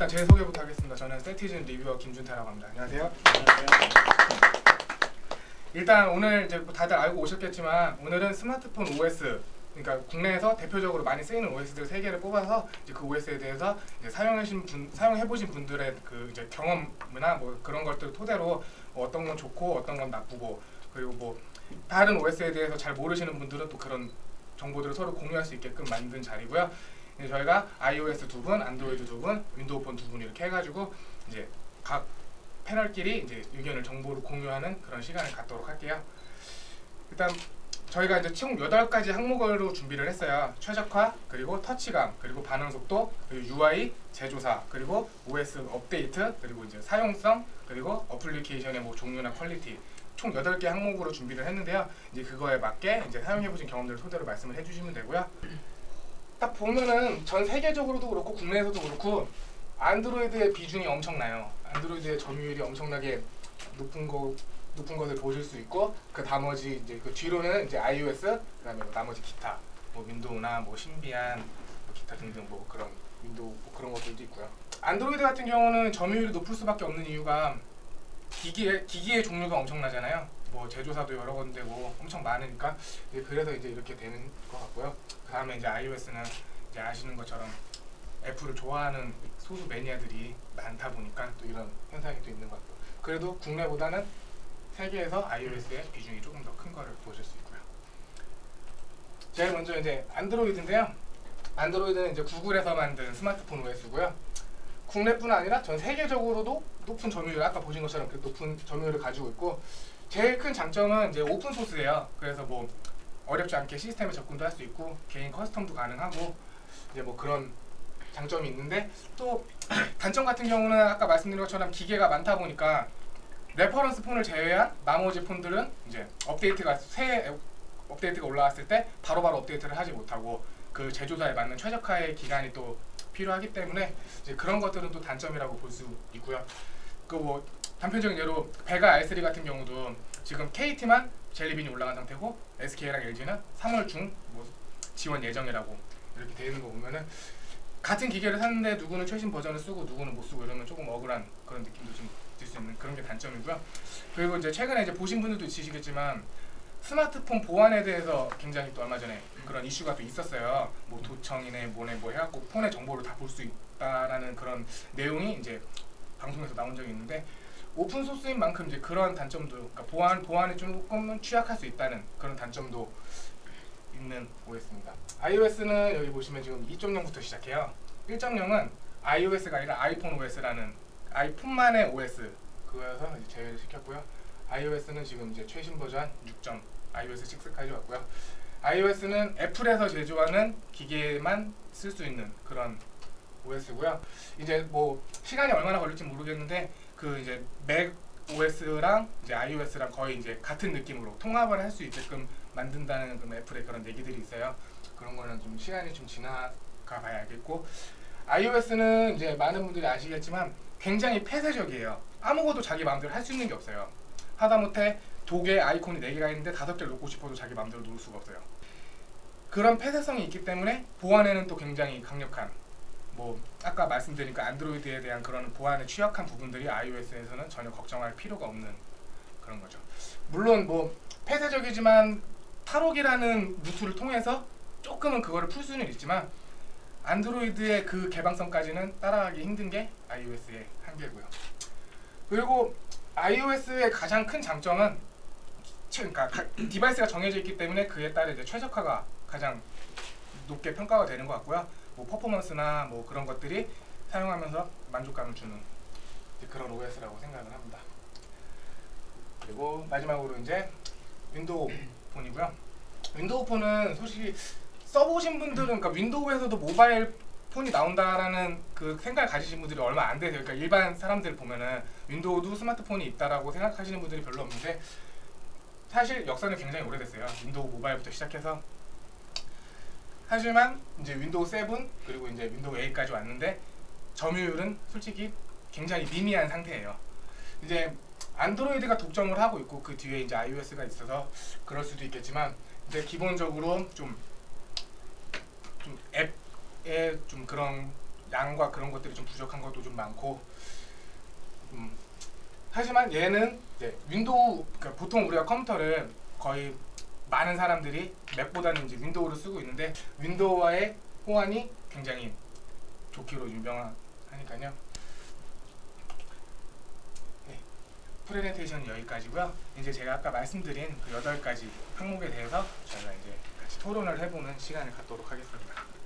일단 제 소개부터 하겠습니다. 저는 세티즌 리뷰어 김준태라고 합니다. 안녕하세요. 일단 오늘 이제 다들 알고 오셨겠지만 오늘은 스마트폰 OS, 그러니까 국내에서 대표적으로 많이 쓰이는 OS들 3개를 뽑아서 이제 그 OS에 대해서 이제 사용해보신 분들의 그 이제 경험이나 뭐 그런 것들을 토대로 어떤 건 좋고 어떤 건 나쁘고, 그리고 뭐 다른 OS에 대해서 잘 모르시는 분들은 또 그런 정보들을 서로 공유할 수 있게끔 만든 자리고요. 이제 저희가 iOS 2분, 안드로이드 2분, 윈도우 폰 2분 이렇게 해가지고 이제 각 패널끼리 이제 의견을 정보를 공유하는 그런 시간을 갖도록 할게요. 일단 저희가 이제 총 8가지 항목으로 준비를 했어요. 최적화, 그리고 터치감, 그리고 반응 속도, 그리고 UI, 제조사, 그리고 OS 업데이트, 그리고 이제 사용성, 그리고 어플리케이션의 뭐 종류나 퀄리티, 총 8개 항목으로 준비를 했는데요. 이제 그거에 맞게 이제 사용해보신 경험들을 토대로 말씀을 해주시면 되고요. 딱 보면은 전 세계적으로도 그렇고 국내에서도 그렇고 안드로이드의 비중이 엄청나요. 안드로이드의 점유율이 엄청나게 높은 것을 보실 수 있고, 그 나머지 이제 그 뒤로는 이제 iOS, 그다음에 뭐 나머지 기타, 뭐 윈도우나 뭐 신비한 뭐 기타 등등 뭐 그런 윈도우 뭐 그런 것들도 있고요. 안드로이드 같은 경우는 점유율이 높을 수밖에 없는 이유가 기기의 종류가 엄청나잖아요. 뭐 제조사도 여러 군데고 엄청 많으니까 그래서 이제 이렇게 되는 것 같고요. 그 다음에 이제 iOS는 이제 아시는 것처럼 애플을 좋아하는 소수 매니아들이 많다 보니까 또 이런 현상이 또 있는 것 같고, 그래도 국내보다는 세계에서 iOS의 비중이 조금 더 큰 거를 보실 수 있고요. 제일 먼저 이제 안드로이드인데요. 안드로이드는 이제 구글에서 만든 스마트폰 OS고요. 국내뿐 아니라 전 세계적으로도 높은 점유율, 아까 보신 것처럼 그 높은 점유율을 가지고 있고, 제일 큰 장점은 이제 오픈 소스예요. 그래서 뭐 어렵지 않게 시스템에 접근도 할 수 있고 개인 커스텀도 가능하고 이제 뭐 그런 장점이 있는데, 또 단점 같은 경우는 아까 말씀드린 것처럼 기계가 많다 보니까 레퍼런스 폰을 제외한 나머지 폰들은 이제 새 업데이트가 올라왔을 때 바로바로 업데이트를 하지 못하고 그 제조사에 맞는 최적화의 기간이 또 필요하기 때문에 이제 그런 것들은 또 단점이라고 볼 수 있고요. 그 뭐 단편적인 예로 베가 R3 같은 경우도 지금 KT만 젤리빈이 올라간 상태고 SK랑 LG는 3월 중 뭐 지원 예정이라고 이렇게 되어 있는 거 보면은 같은 기계를 샀는데 누구는 최신 버전을 쓰고 누구는 못 쓰고 이러면 조금 억울한 그런 느낌도 좀 들 수 있는 그런 게 단점이고요. 그리고 이제 최근에 이제 보신 분들도 있으시겠지만 스마트폰 보안에 대해서 굉장히 또 얼마 전에 그런 이슈가 또 있었어요. 뭐 도청이네 뭐네 뭐 해갖고 폰의 정보를 다 볼 수 있다라는 그런 내용이 이제 방송에서 나온 적이 있는데, 오픈 소스인 만큼 이제 그런 단점도, 그러니까 보안에 조금은 취약할 수 있다는 그런 단점도 있는 OS입니다. iOS는 여기 보시면 지금 2.0부터 시작해요. 1.0은 iOS가 아니라 아이폰 OS라는 아이폰만의 OS, 그거여서 이제 제외를 시켰고요. iOS는 지금 이제 최신 버전 6. iOS 6까지 왔고요. iOS는 애플에서 제조하는 기계만 쓸 수 있는 그런 OS고요. 이제 뭐 시간이 얼마나 걸릴지 모르겠는데 그 이제 맥 OS랑 이제 iOS랑 거의 이제 같은 느낌으로 통합을 할 수 있게끔 만든다는 그 애플의 그런 얘기들이 있어요. 그런 거는 좀 시간이 좀 지나가 봐야 알겠고, iOS는 이제 많은 분들이 아시겠지만 굉장히 폐쇄적이에요. 아무것도 자기 마음대로 할 수 있는 게 없어요. 하다못해 도구에 아이콘이 4개가 있는데 5개를 놓고 싶어도 자기 마음대로 놓을 수가 없어요. 그런 폐쇄성이 있기 때문에 보안에는 또 굉장히 강력한, 뭐 아까 말씀드린 안드로이드에 대한 그런 보안에 취약한 부분들이 iOS에서는 전혀 걱정할 필요가 없는 그런 거죠. 물론 뭐 폐쇄적이지만 탈옥이라는 루트를 통해서 조금은 그거를 풀 수는 있지만 안드로이드의 그 개방성까지는 따라가기 힘든 게 iOS의 한계고요. 그리고 iOS의 가장 큰 장점은 그러니까 디바이스가 정해져 있기 때문에 그에 따라 이제 최적화가 가장 높게 평가가 되는 것 같고요. 뭐 퍼포먼스나 뭐 그런 것들이 사용하면서 만족감을 주는 그런 OS라고 생각을 합니다. 그리고 마지막으로 이제 윈도우 폰이고요. 윈도우 폰은 솔직히 써보신 분들은, 그러니까 윈도우에서도 모바일 폰이 나온다라는 그 생각을 가지신 분들이 얼마 안 되세요. 그러니까 일반 사람들 보면은 윈도우도 스마트폰이 있다라고 생각하시는 분들이 별로 없는데, 사실 역사는 굉장히 오래됐어요. 윈도우 모바일부터 시작해서. 하지만 이제 윈도우 7 그리고 이제 윈도우 8까지 왔는데 점유율은 솔직히 굉장히 미미한 상태예요. 이제 안드로이드가 독점을 하고 있고 그 뒤에 이제 iOS가 있어서 그럴 수도 있겠지만, 이제 기본적으로 좀 앱에 좀 그런 양과 그런 것들이 좀 부족한 것도 좀 많고 하지만 얘는 윈도우 그러니까 보통 우리가 컴퓨터를 거의 많은 사람들이 맥보다는 이제 윈도우를 쓰고 있는데 윈도우와의 호환이 굉장히 좋기로 유명하니까요. 프레젠테이션 여기까지고요. 이제 제가 아까 말씀드린 그 8가지 항목에 대해서 저희가 이제 같이 토론을 해보는 시간을 갖도록 하겠습니다.